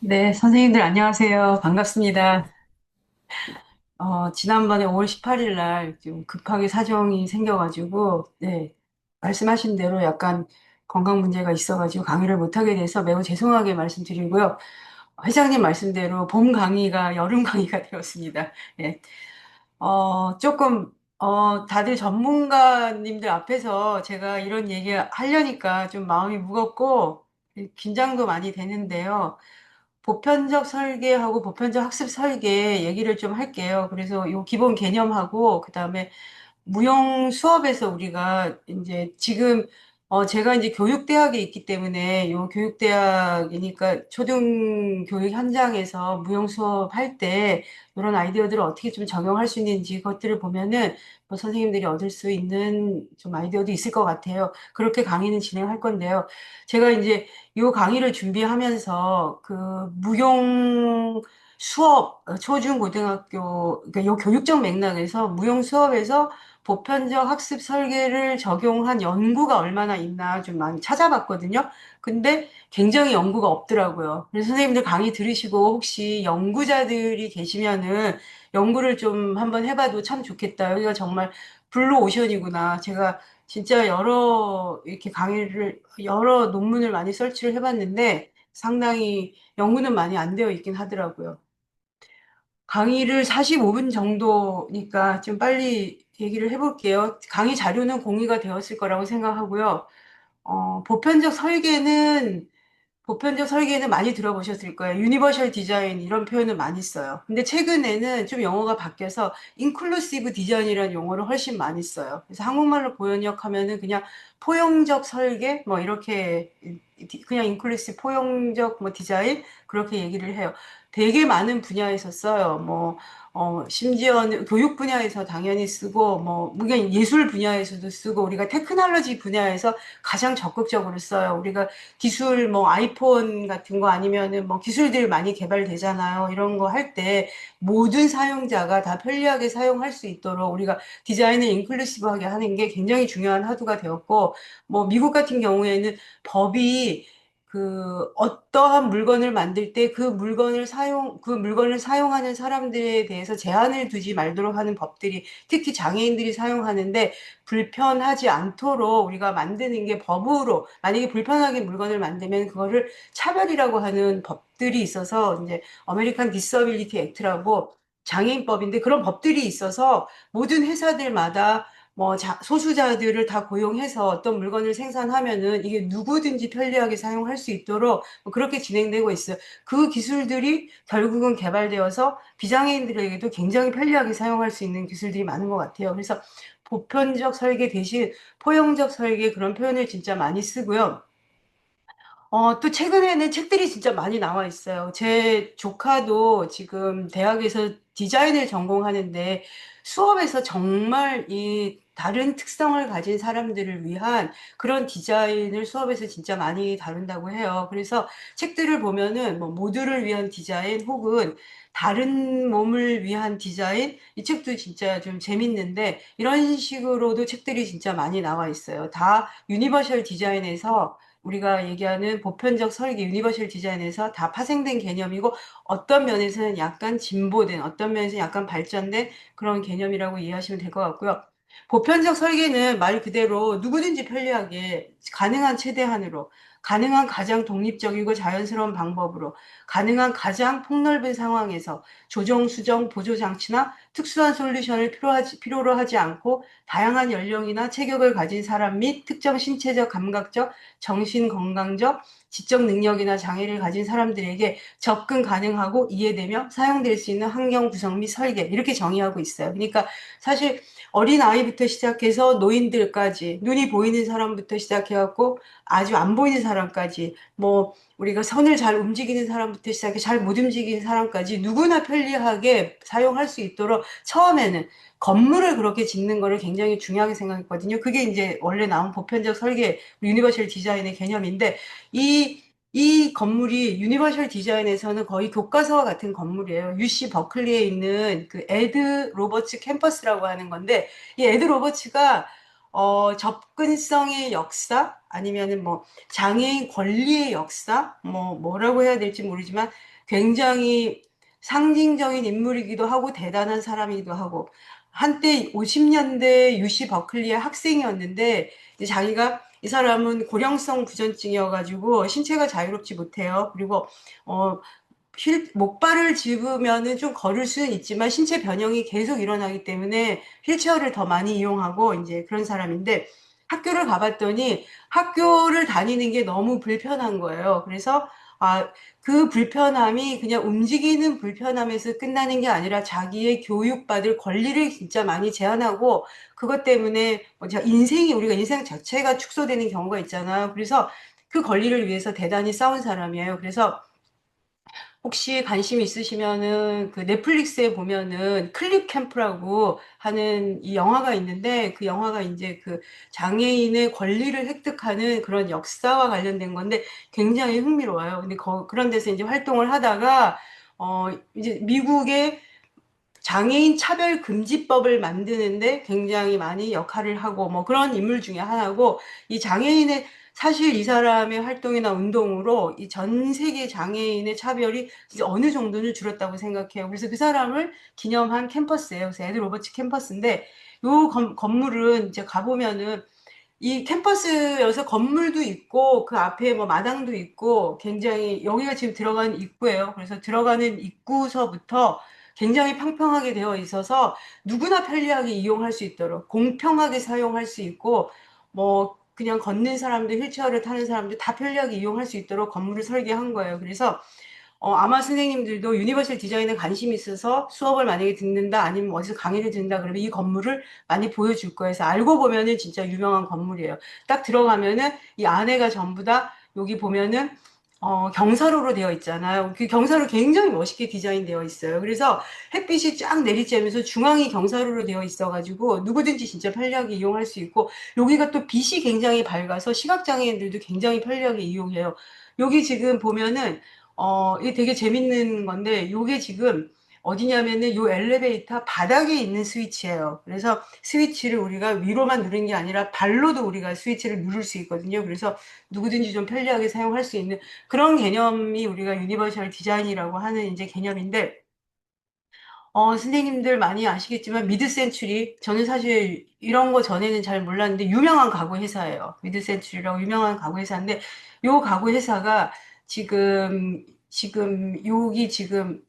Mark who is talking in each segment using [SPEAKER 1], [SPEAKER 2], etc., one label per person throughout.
[SPEAKER 1] 네, 선생님들 안녕하세요. 반갑습니다. 지난번에 5월 18일 날 좀 급하게 사정이 생겨가지고, 네, 말씀하신 대로 약간 건강 문제가 있어가지고 강의를 못하게 돼서 매우 죄송하게 말씀드리고요. 회장님 말씀대로 봄 강의가 여름 강의가 되었습니다. 네, 다들 전문가님들 앞에서 제가 이런 얘기 하려니까 좀 마음이 무겁고 긴장도 많이 되는데요. 보편적 설계하고 보편적 학습 설계 얘기를 좀 할게요. 그래서 요 기본 개념하고 그다음에 무용 수업에서 우리가 이제 지금 제가 이제 교육대학에 있기 때문에 요 교육대학이니까 초등교육 현장에서 무용 수업 할 때 이런 아이디어들을 어떻게 좀 적용할 수 있는지 그것들을 보면은 뭐 선생님들이 얻을 수 있는 좀 아이디어도 있을 것 같아요. 그렇게 강의는 진행할 건데요. 제가 이제 요 강의를 준비하면서 그 무용 수업 초중 고등학교 그러니까 요 교육적 맥락에서 무용 수업에서 보편적 학습 설계를 적용한 연구가 얼마나 있나 좀 많이 찾아봤거든요. 근데 굉장히 연구가 없더라고요. 그래서 선생님들 강의 들으시고 혹시 연구자들이 계시면은 연구를 좀 한번 해봐도 참 좋겠다. 여기가 정말 블루 오션이구나. 제가 진짜 여러 논문을 많이 설치를 해봤는데 상당히 연구는 많이 안 되어 있긴 하더라고요. 강의를 45분 정도니까 좀 빨리 얘기를 해볼게요. 강의 자료는 공유가 되었을 거라고 생각하고요. 보편적 설계는 많이 들어보셨을 거예요. 유니버셜 디자인 이런 표현을 많이 써요. 근데 최근에는 좀 용어가 바뀌어서 인클루시브 디자인이라는 용어를 훨씬 많이 써요. 그래서 한국말로 번역하면은 그냥 포용적 설계 뭐 이렇게 그냥 인클루시브 포용적 뭐 디자인 그렇게 얘기를 해요. 되게 많은 분야에서 써요. 심지어는 교육 분야에서 당연히 쓰고, 그냥 예술 분야에서도 쓰고, 우리가 테크놀로지 분야에서 가장 적극적으로 써요. 우리가 기술 아이폰 같은 거 아니면은 기술들 많이 개발되잖아요. 이런 거 할 때 모든 사용자가 다 편리하게 사용할 수 있도록 우리가 디자인을 인클루시브하게 하는 게 굉장히 중요한 화두가 되었고 미국 같은 경우에는 법이 어떠한 물건을 만들 때 그 물건을 사용하는 사람들에 대해서 제한을 두지 말도록 하는 법들이 특히 장애인들이 사용하는데 불편하지 않도록 우리가 만드는 게 법으로 만약에 불편하게 물건을 만들면 그거를 차별이라고 하는 법들이 있어서 이제 어메리칸 디서빌리티 액트라고 장애인법인데 그런 법들이 있어서 모든 회사들마다 소수자들을 다 고용해서 어떤 물건을 생산하면은 이게 누구든지 편리하게 사용할 수 있도록 그렇게 진행되고 있어요. 그 기술들이 결국은 개발되어서 비장애인들에게도 굉장히 편리하게 사용할 수 있는 기술들이 많은 것 같아요. 그래서 보편적 설계 대신 포용적 설계 그런 표현을 진짜 많이 쓰고요. 또 최근에는 책들이 진짜 많이 나와 있어요. 제 조카도 지금 대학에서 디자인을 전공하는데 수업에서 정말 이 다른 특성을 가진 사람들을 위한 그런 디자인을 수업에서 진짜 많이 다룬다고 해요. 그래서 책들을 보면은 모두를 위한 디자인 혹은 다른 몸을 위한 디자인 이 책도 진짜 좀 재밌는데 이런 식으로도 책들이 진짜 많이 나와 있어요. 다 유니버셜 디자인에서 우리가 얘기하는 보편적 설계, 유니버셜 디자인에서 다 파생된 개념이고 어떤 면에서는 약간 진보된, 어떤 면에서는 약간 발전된 그런 개념이라고 이해하시면 될 것 같고요. 보편적 설계는 말 그대로 누구든지 편리하게 가능한 최대한으로, 가능한 가장 독립적이고 자연스러운 방법으로, 가능한 가장 폭넓은 상황에서 조정, 수정, 보조 장치나 특수한 솔루션을 필요로 하지 않고 다양한 연령이나 체격을 가진 사람 및 특정 신체적, 감각적, 정신 건강적, 지적 능력이나 장애를 가진 사람들에게 접근 가능하고 이해되며 사용될 수 있는 환경 구성 및 설계 이렇게 정의하고 있어요. 그러니까 사실 어린 아이부터 시작해서 노인들까지 눈이 보이는 사람부터 시작해갖고 아주 안 보이는 사람까지 우리가 선을 잘 움직이는 사람부터 시작해 잘 못 움직이는 사람까지 누구나 편리하게 사용할 수 있도록 처음에는 건물을 그렇게 짓는 거를 굉장히 중요하게 생각했거든요. 그게 이제 원래 나온 보편적 설계, 유니버셜 디자인의 개념인데, 이 건물이 유니버셜 디자인에서는 거의 교과서와 같은 건물이에요. UC 버클리에 있는 그 에드 로버츠 캠퍼스라고 하는 건데, 이 에드 로버츠가 접근성의 역사, 아니면은 장애인 권리의 역사, 뭐라고 해야 될지 모르지만, 굉장히 상징적인 인물이기도 하고 대단한 사람이기도 하고 한때 50년대 UC 버클리의 학생이었는데 이제 자기가 이 사람은 고령성 부전증이어가지고 신체가 자유롭지 못해요. 그리고 어, 목발을 짚으면은 좀 걸을 수는 있지만 신체 변형이 계속 일어나기 때문에 휠체어를 더 많이 이용하고 이제 그런 사람인데 학교를 가봤더니 학교를 다니는 게 너무 불편한 거예요. 그래서 그 불편함이 그냥 움직이는 불편함에서 끝나는 게 아니라 자기의 교육받을 권리를 진짜 많이 제한하고 그것 때문에 우리가 인생 자체가 축소되는 경우가 있잖아요. 그래서 그 권리를 위해서 대단히 싸운 사람이에요. 그래서 혹시 관심 있으시면은 그 넷플릭스에 보면은 클립 캠프라고 하는 이 영화가 있는데 그 영화가 이제 그 장애인의 권리를 획득하는 그런 역사와 관련된 건데 굉장히 흥미로워요. 근데 그런 데서 이제 활동을 하다가 이제 미국의 장애인 차별 금지법을 만드는데 굉장히 많이 역할을 하고 뭐 그런 인물 중에 하나고 이 장애인의 사실 이 사람의 활동이나 운동으로 이 전 세계 장애인의 차별이 진짜 어느 정도는 줄었다고 생각해요. 그래서 그 사람을 기념한 캠퍼스예요. 그래서 에드 로버츠 캠퍼스인데 요 건물은 이제 가보면은 이 캠퍼스여서 건물도 있고 그 앞에 뭐 마당도 있고 굉장히 여기가 지금 들어가는 입구예요. 그래서 들어가는 입구서부터 굉장히 평평하게 되어 있어서 누구나 편리하게 이용할 수 있도록 공평하게 사용할 수 있고 뭐 그냥 걷는 사람들 휠체어를 타는 사람들 다 편리하게 이용할 수 있도록 건물을 설계한 거예요. 그래서 아마 선생님들도 유니버설 디자인에 관심이 있어서 수업을 만약에 듣는다 아니면 어디서 강의를 듣는다 그러면 이 건물을 많이 보여줄 거예요. 그래서 알고 보면은 진짜 유명한 건물이에요. 딱 들어가면은 이 안에가 전부 다 여기 보면은 경사로로 되어 있잖아요. 그 경사로 굉장히 멋있게 디자인되어 있어요. 그래서 햇빛이 쫙 내리쬐면서 중앙이 경사로로 되어 있어가지고 누구든지 진짜 편리하게 이용할 수 있고 여기가 또 빛이 굉장히 밝아서 시각장애인들도 굉장히 편리하게 이용해요. 여기 지금 보면은 이게 되게 재밌는 건데, 요게 지금 어디냐면은 요 엘리베이터 바닥에 있는 스위치예요. 그래서 스위치를 우리가 위로만 누르는 게 아니라 발로도 우리가 스위치를 누를 수 있거든요. 그래서 누구든지 좀 편리하게 사용할 수 있는 그런 개념이 우리가 유니버셜 디자인이라고 하는 이제 개념인데, 선생님들 많이 아시겠지만 미드센추리 저는 사실 이런 거 전에는 잘 몰랐는데 유명한 가구 회사예요. 미드센추리라고 유명한 가구 회사인데 요 가구 회사가 지금 여기 지금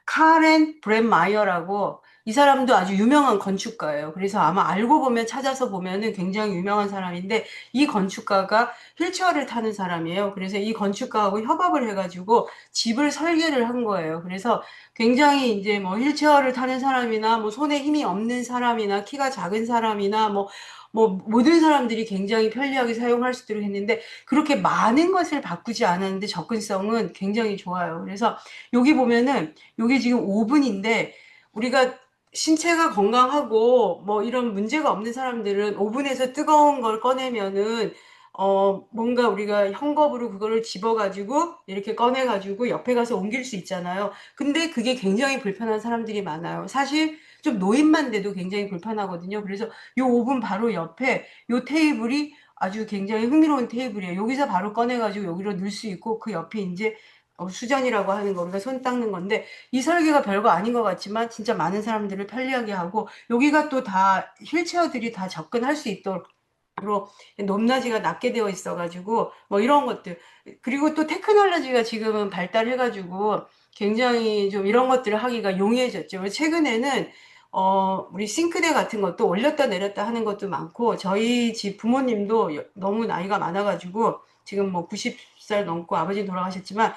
[SPEAKER 1] 카렌 브랜마이어라고 이 사람도 아주 유명한 건축가예요. 그래서 아마 알고 보면 찾아서 보면은 굉장히 유명한 사람인데 이 건축가가 휠체어를 타는 사람이에요. 그래서 이 건축가하고 협업을 해가지고 집을 설계를 한 거예요. 그래서 굉장히 이제 뭐 휠체어를 타는 사람이나 뭐 손에 힘이 없는 사람이나 키가 작은 사람이나 뭐 모든 사람들이 굉장히 편리하게 사용할 수 있도록 했는데 그렇게 많은 것을 바꾸지 않았는데 접근성은 굉장히 좋아요. 그래서 여기 보면은 여기 지금 오븐인데 우리가 신체가 건강하고 뭐 이런 문제가 없는 사람들은 오븐에서 뜨거운 걸 꺼내면은 뭔가 우리가 헝겊으로 그거를 집어가지고 이렇게 꺼내가지고 옆에 가서 옮길 수 있잖아요. 근데 그게 굉장히 불편한 사람들이 많아요. 사실 좀 노인만 돼도 굉장히 불편하거든요. 그래서 요 오븐 바로 옆에 요 테이블이 아주 굉장히 흥미로운 테이블이에요. 여기서 바로 꺼내가지고 여기로 넣을 수 있고 그 옆에 이제 수전이라고 하는 거 우리가 손 닦는 건데 이 설계가 별거 아닌 것 같지만 진짜 많은 사람들을 편리하게 하고 여기가 또 다 휠체어들이 다 접근할 수 있도록 높낮이가 낮게 되어 있어가지고 뭐 이런 것들 그리고 또 테크놀로지가 지금은 발달해가지고 굉장히 좀 이런 것들을 하기가 용이해졌죠. 최근에는 우리 싱크대 같은 것도 올렸다 내렸다 하는 것도 많고 저희 집 부모님도 너무 나이가 많아가지고 지금 뭐 90살 넘고 아버지 돌아가셨지만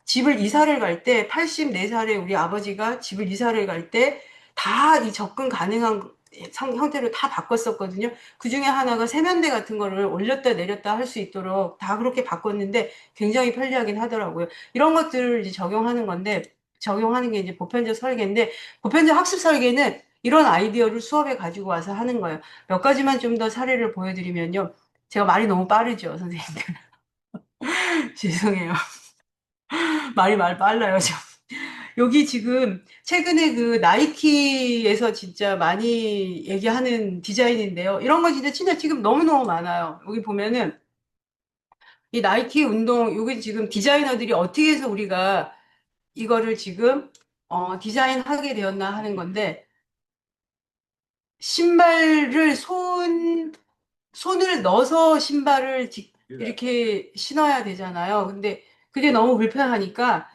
[SPEAKER 1] 집을 이사를 갈 때 84살에 우리 아버지가 집을 이사를 갈 때 다 이 접근 가능한 형태로 다 바꿨었거든요. 그 중에 하나가 세면대 같은 거를 올렸다 내렸다 할 수 있도록 다 그렇게 바꿨는데 굉장히 편리하긴 하더라고요. 이런 것들을 이제 적용하는 건데 적용하는 게 이제 보편적 설계인데 보편적 학습 설계는 이런 아이디어를 수업에 가지고 와서 하는 거예요. 몇 가지만 좀 더 사례를 보여드리면요. 제가 말이 너무 빠르죠, 선생님들. 죄송해요. 말이 빨라요, 저. 여기 지금 최근에 그 나이키에서 진짜 많이 얘기하는 디자인인데요. 이런 거 진짜 지금 너무너무 많아요. 여기 보면은 이 나이키 운동, 여기 지금 디자이너들이 어떻게 해서 우리가 이거를 지금 디자인하게 되었나 하는 건데, 신발을 손을 넣어서 신발을 이렇게 신어야 되잖아요. 근데 그게 너무 불편하니까,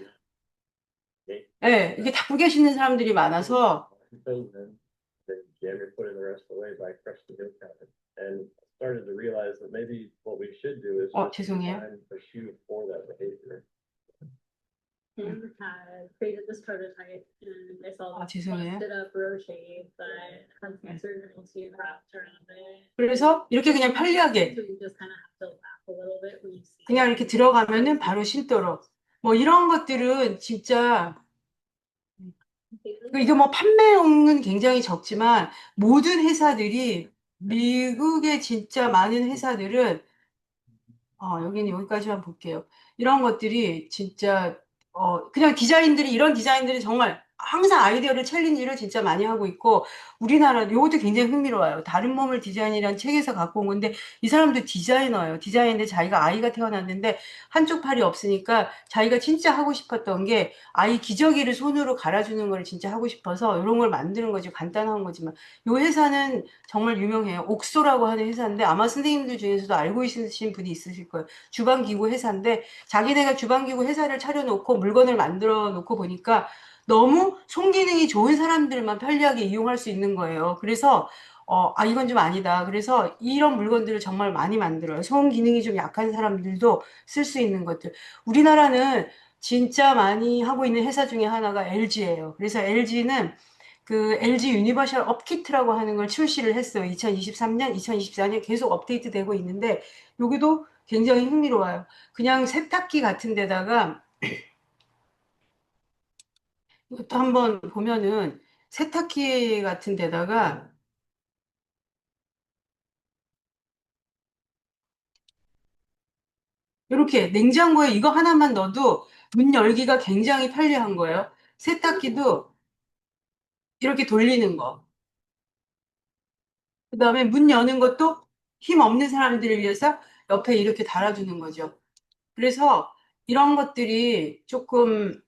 [SPEAKER 1] 예, 이게 바꾸게 신는 사람들이 많아서, 죄송해요.
[SPEAKER 2] created this prototype and they saw
[SPEAKER 1] 죄송해요.
[SPEAKER 2] busted up row shape that has some surgical teeth wrapped around it.
[SPEAKER 1] 그래서 이렇게 그냥 편리하게
[SPEAKER 2] So you just kind of have to laugh a little bit when you see
[SPEAKER 1] 그냥 이렇게 들어가면은 바로 신도록. 뭐 이런 것들은 진짜 이게 뭐 판매용은 굉장히 적지만 모든 회사들이 미국의 진짜 많은 회사들은 여기는 여기까지만 볼게요. 이런 것들이 진짜, 그냥 디자인들이, 이런 디자인들이 정말 항상 아이디어를 챌린지를 진짜 많이 하고 있고, 우리나라, 요것도 굉장히 흥미로워요. 다른 몸을 디자인이라는 책에서 갖고 온 건데, 이 사람도 디자이너예요. 디자인인데 자기가 아이가 태어났는데, 한쪽 팔이 없으니까 자기가 진짜 하고 싶었던 게, 아이 기저귀를 손으로 갈아주는 걸 진짜 하고 싶어서, 이런 걸 만드는 거지. 간단한 거지만. 요 회사는 정말 유명해요. 옥소라고 하는 회사인데 아마 선생님들 중에서도 알고 계신 분이 있으실 거예요. 주방기구 회사인데 자기네가 주방기구 회사를 차려놓고 물건을 만들어 놓고 보니까 너무 손기능이 좋은 사람들만 편리하게 이용할 수 있는 거예요. 그래서 이건 좀 아니다. 그래서 이런 물건들을 정말 많이 만들어요. 손기능이 좀 약한 사람들도 쓸 수 있는 것들. 우리나라는 진짜 많이 하고 있는 회사 중에 하나가 LG예요. 그래서 LG는 그 LG 유니버셜 업키트라고 하는 걸 출시를 했어요. 2023년, 2024년 계속 업데이트 되고 있는데 여기도 굉장히 흥미로워요. 그냥 세탁기 같은 데다가 이것도 한번 보면은 세탁기 같은 데다가 이렇게 냉장고에 이거 하나만 넣어도 문 열기가 굉장히 편리한 거예요. 세탁기도 이렇게 돌리는 거. 그다음에 문 여는 것도 힘 없는 사람들을 위해서 옆에 이렇게 달아주는 거죠. 그래서 이런 것들이 조금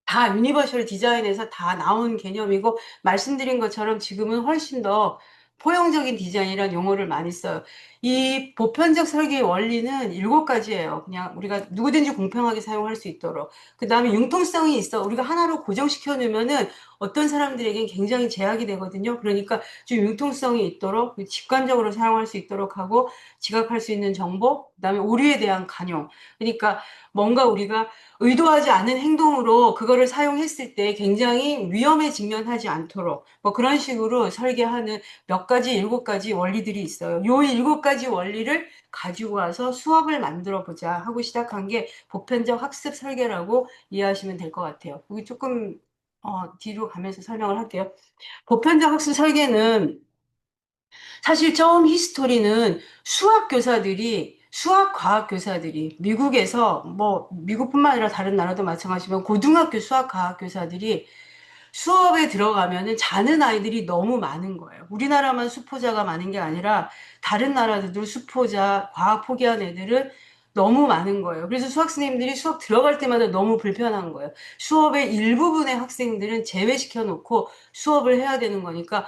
[SPEAKER 1] 다 유니버셜 디자인에서 다 나온 개념이고 말씀드린 것처럼 지금은 훨씬 더 포용적인 디자인이라는 용어를 많이 써요. 이 보편적 설계의 원리는 7가지예요. 그냥 우리가 누구든지 공평하게 사용할 수 있도록. 그 다음에 융통성이 있어. 우리가 하나로 고정시켜 놓으면은 어떤 사람들에겐 굉장히 제약이 되거든요. 그러니까 좀 융통성이 있도록 직관적으로 사용할 수 있도록 하고 지각할 수 있는 정보, 그다음에 오류에 대한 간용. 그러니까 뭔가 우리가 의도하지 않은 행동으로 그거를 사용했을 때 굉장히 위험에 직면하지 않도록 뭐 그런 식으로 설계하는 몇 가지, 7가지 원리들이 있어요. 요 7가지 원리를 가지고 와서 수업을 만들어 보자 하고 시작한 게 보편적 학습 설계라고 이해하시면 될 것 같아요. 여기 조금 뒤로 가면서 설명을 할게요. 보편적 학습 설계는 사실 처음 히스토리는 수학 과학 교사들이 미국에서 뭐 미국뿐만 아니라 다른 나라도 마찬가지지만 고등학교 수학 과학 교사들이 수업에 들어가면은 자는 아이들이 너무 많은 거예요. 우리나라만 수포자가 많은 게 아니라 다른 나라들도 수포자, 과학 포기한 애들은 너무 많은 거예요. 그래서 수학 선생님들이 수업 들어갈 때마다 너무 불편한 거예요. 수업의 일부분의 학생들은 제외시켜 놓고 수업을 해야 되는 거니까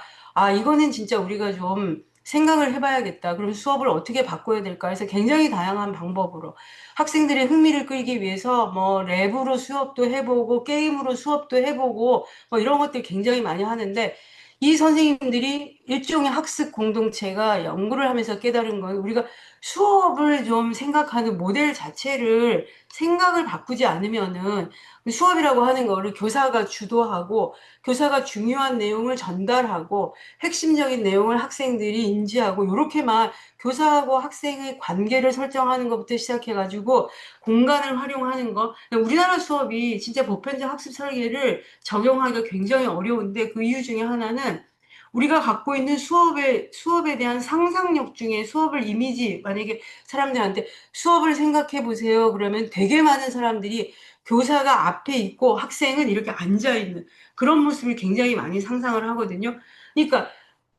[SPEAKER 1] 이거는 진짜 우리가 좀 생각을 해봐야겠다. 그럼 수업을 어떻게 바꿔야 될까 해서 굉장히 다양한 방법으로 학생들의 흥미를 끌기 위해서 뭐 랩으로 수업도 해보고 게임으로 수업도 해보고 뭐 이런 것들 굉장히 많이 하는데 이 선생님들이 일종의 학습 공동체가 연구를 하면서 깨달은 건 우리가 수업을 좀 생각하는 모델 자체를 생각을 바꾸지 않으면은 수업이라고 하는 거를 교사가 주도하고 교사가 중요한 내용을 전달하고 핵심적인 내용을 학생들이 인지하고 이렇게만 교사하고 학생의 관계를 설정하는 것부터 시작해가지고 공간을 활용하는 거. 우리나라 수업이 진짜 보편적 학습 설계를 적용하기가 굉장히 어려운데 그 이유 중에 하나는 우리가 갖고 있는 수업에 대한 상상력 중에 수업을 이미지, 만약에 사람들한테 수업을 생각해 보세요. 그러면 되게 많은 사람들이 교사가 앞에 있고 학생은 이렇게 앉아 있는 그런 모습을 굉장히 많이 상상을 하거든요. 그러니까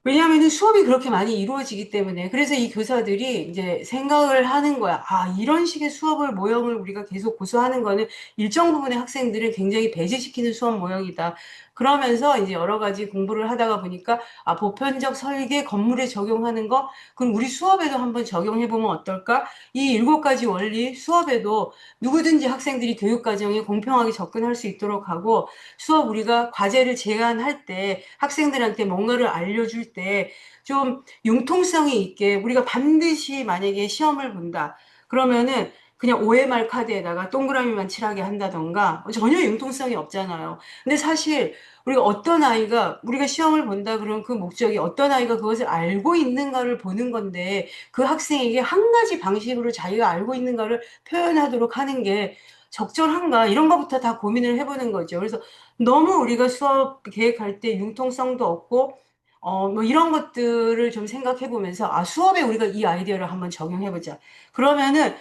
[SPEAKER 1] 왜냐하면 수업이 그렇게 많이 이루어지기 때문에. 그래서 이 교사들이 이제 생각을 하는 거야. 아, 이런 식의 수업을, 모형을 우리가 계속 고수하는 거는 일정 부분의 학생들을 굉장히 배제시키는 수업 모형이다. 그러면서 이제 여러 가지 공부를 하다가 보니까, 아, 보편적 설계 건물에 적용하는 거, 그럼 우리 수업에도 한번 적용해보면 어떨까? 이 7가지 원리 수업에도 누구든지 학생들이 교육과정에 공평하게 접근할 수 있도록 하고, 수업 우리가 과제를 제안할 때 학생들한테 뭔가를 알려줄 때 좀 융통성이 있게 우리가 반드시 만약에 시험을 본다. 그러면은 그냥 OMR 카드에다가 동그라미만 칠하게 한다던가 전혀 융통성이 없잖아요. 근데 사실 우리가 어떤 아이가 우리가 시험을 본다 그러면 그 목적이 어떤 아이가 그것을 알고 있는가를 보는 건데 그 학생에게 한 가지 방식으로 자기가 알고 있는가를 표현하도록 하는 게 적절한가 이런 것부터 다 고민을 해보는 거죠. 그래서 너무 우리가 수업 계획할 때 융통성도 없고, 뭐 이런 것들을 좀 생각해 보면서, 아, 수업에 우리가 이 아이디어를 한번 적용해 보자. 그러면은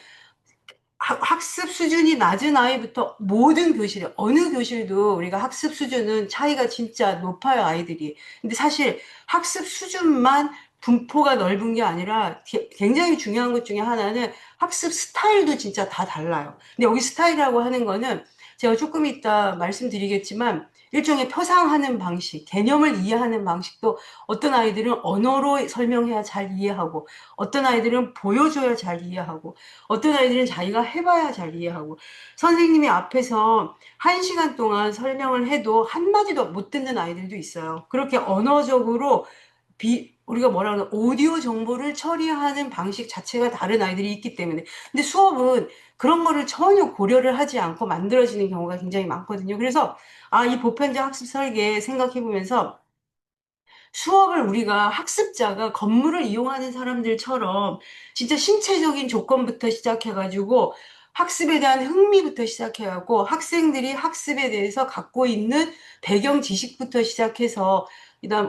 [SPEAKER 1] 학습 수준이 낮은 아이부터 모든 교실에, 어느 교실도 우리가 학습 수준은 차이가 진짜 높아요, 아이들이. 근데 사실 학습 수준만 분포가 넓은 게 아니라 굉장히 중요한 것 중에 하나는 학습 스타일도 진짜 다 달라요. 근데 여기 스타일이라고 하는 거는 제가 조금 이따 말씀드리겠지만 일종의 표상하는 방식, 개념을 이해하는 방식도 어떤 아이들은 언어로 설명해야 잘 이해하고 어떤 아이들은 보여줘야 잘 이해하고 어떤 아이들은 자기가 해봐야 잘 이해하고 선생님이 앞에서 1시간 동안 설명을 해도 한마디도 못 듣는 아이들도 있어요. 그렇게 언어적으로 우리가 뭐라 그러나 오디오 정보를 처리하는 방식 자체가 다른 아이들이 있기 때문에. 근데 수업은 그런 거를 전혀 고려를 하지 않고 만들어지는 경우가 굉장히 많거든요. 그래서 아, 이 보편적 학습 설계 생각해 보면서 수업을 우리가 학습자가 건물을 이용하는 사람들처럼 진짜 신체적인 조건부터 시작해가지고 학습에 대한 흥미부터 시작해갖고 학생들이 학습에 대해서 갖고 있는 배경 지식부터 시작해서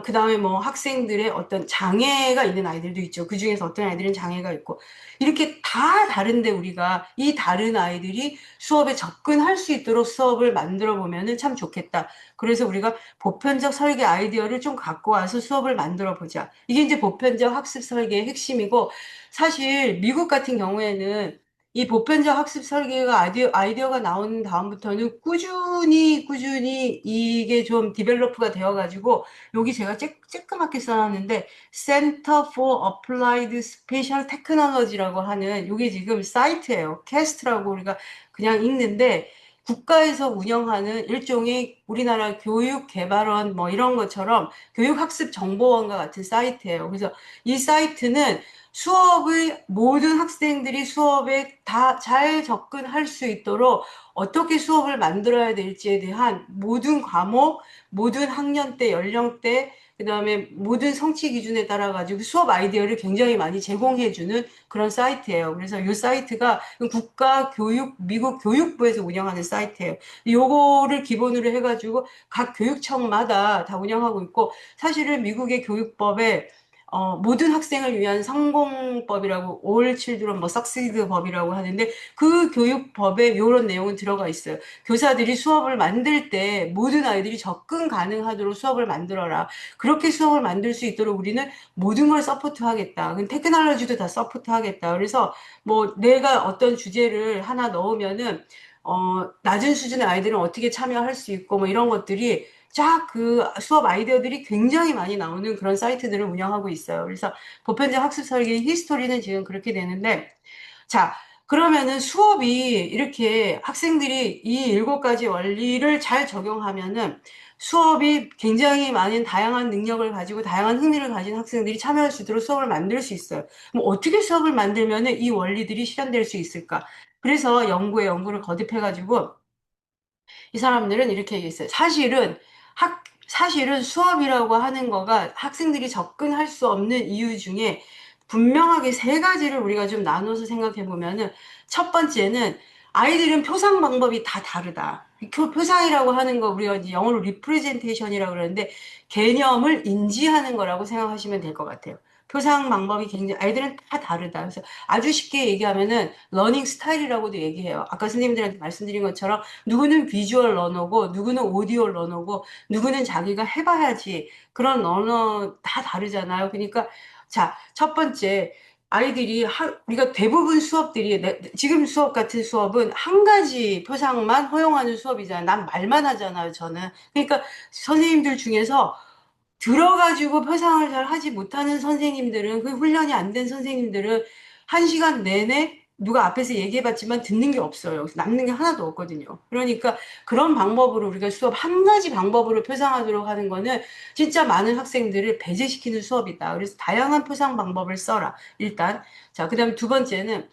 [SPEAKER 1] 그다음에 뭐 학생들의 어떤 장애가 있는 아이들도 있죠. 그 중에서 어떤 아이들은 장애가 있고 이렇게 다 다른데 우리가 이 다른 아이들이 수업에 접근할 수 있도록 수업을 만들어 보면은 참 좋겠다. 그래서 우리가 보편적 설계 아이디어를 좀 갖고 와서 수업을 만들어 보자. 이게 이제 보편적 학습 설계의 핵심이고, 사실 미국 같은 경우에는 이 보편적 학습 설계가 아이디어가 나온 다음부터는 꾸준히 이게 좀 디벨로프가 되어가지고, 여기 제가 쬐끄맣게 써놨는데, Center for Applied Special Technology라고 하는, 이게 지금 사이트예요. 캐스트라고 우리가 그냥 읽는데, 국가에서 운영하는 일종의 우리나라 교육개발원 뭐 이런 것처럼 교육학습정보원과 같은 사이트예요. 그래서 이 사이트는 수업을 모든 학생들이 수업에 다 잘 접근할 수 있도록 어떻게 수업을 만들어야 될지에 대한 모든 과목, 모든 학년대, 연령대, 그다음에 모든 성취 기준에 따라 가지고 수업 아이디어를 굉장히 많이 제공해 주는 그런 사이트예요. 그래서 이 사이트가 미국 교육부에서 운영하는 사이트예요. 요거를 기본으로 해가지고 각 교육청마다 다 운영하고 있고, 사실은 미국의 교육법에 모든 학생을 위한 성공법이라고 All Children 뭐 Succeed 법이라고 하는데 그 교육법에 이런 내용은 들어가 있어요. 교사들이 수업을 만들 때 모든 아이들이 접근 가능하도록 수업을 만들어라. 그렇게 수업을 만들 수 있도록 우리는 모든 걸 서포트하겠다. 테크놀로지도 다 서포트하겠다. 그래서 뭐 내가 어떤 주제를 하나 넣으면은 낮은 수준의 아이들은 어떻게 참여할 수 있고 뭐 이런 것들이 쫙 그 수업 아이디어들이 굉장히 많이 나오는 그런 사이트들을 운영하고 있어요. 그래서 보편적 학습 설계 히스토리는 지금 그렇게 되는데 자, 그러면은 수업이 이렇게 학생들이 이 7가지 원리를 잘 적용하면은 수업이 굉장히 많은 다양한 능력을 가지고 다양한 흥미를 가진 학생들이 참여할 수 있도록 수업을 만들 수 있어요. 뭐 어떻게 수업을 만들면은 이 원리들이 실현될 수 있을까? 그래서 연구를 거듭해가지고 이 사람들은 이렇게 얘기했어요. 사실은 수업이라고 하는 거가 학생들이 접근할 수 없는 이유 중에 분명하게 3가지를 우리가 좀 나눠서 생각해 보면은 첫 번째는 아이들은 표상 방법이 다 다르다. 표상이라고 하는 거 우리가 이제 영어로 리프레젠테이션이라고 그러는데 개념을 인지하는 거라고 생각하시면 될 것 같아요. 표상 방법이 굉장히 아이들은 다 다르다. 그래서 아주 쉽게 얘기하면은 러닝 스타일이라고도 얘기해요. 아까 선생님들한테 말씀드린 것처럼 누구는 비주얼 러너고 누구는 오디오 러너고 누구는 자기가 해봐야지 그런 러너 다 다르잖아요. 그러니까 자, 첫 번째 아이들이 우리가 대부분 수업들이 지금 수업 같은 수업은 한 가지 표상만 허용하는 수업이잖아요. 난 말만 하잖아요, 저는. 그러니까 선생님들 중에서 들어가지고 표상을 잘 하지 못하는 선생님들은, 그 훈련이 안 된 선생님들은 한 시간 내내 누가 앞에서 얘기해봤지만 듣는 게 없어요. 그래서 남는 게 하나도 없거든요. 그러니까 그런 방법으로 우리가 수업 한 가지 방법으로 표상하도록 하는 거는 진짜 많은 학생들을 배제시키는 수업이다. 그래서 다양한 표상 방법을 써라. 일단. 자, 그 다음에 두 번째는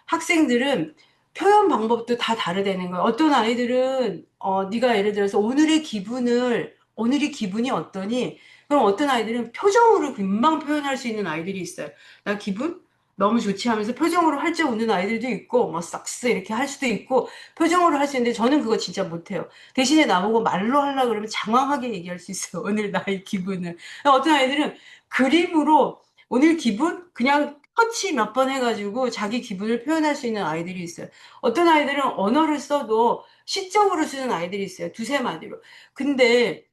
[SPEAKER 1] 학생들은 표현 방법도 다 다르다는 거예요. 어떤 아이들은 네가 예를 들어서 오늘의 기분이 어떠니? 그럼 어떤 아이들은 표정으로 금방 표현할 수 있는 아이들이 있어요. 나 기분 너무 좋지 하면서 표정으로 활짝 웃는 아이들도 있고, 뭐 싹스 이렇게 할 수도 있고, 표정으로 할 수 있는데 저는 그거 진짜 못해요. 대신에 나보고 말로 하려고 그러면 장황하게 얘기할 수 있어요. 오늘 나의 기분을. 어떤 아이들은 그림으로 오늘 기분 그냥 터치 몇 번 해가지고 자기 기분을 표현할 수 있는 아이들이 있어요. 어떤 아이들은 언어를 써도 시적으로 쓰는 아이들이 있어요. 두세 마디로. 근데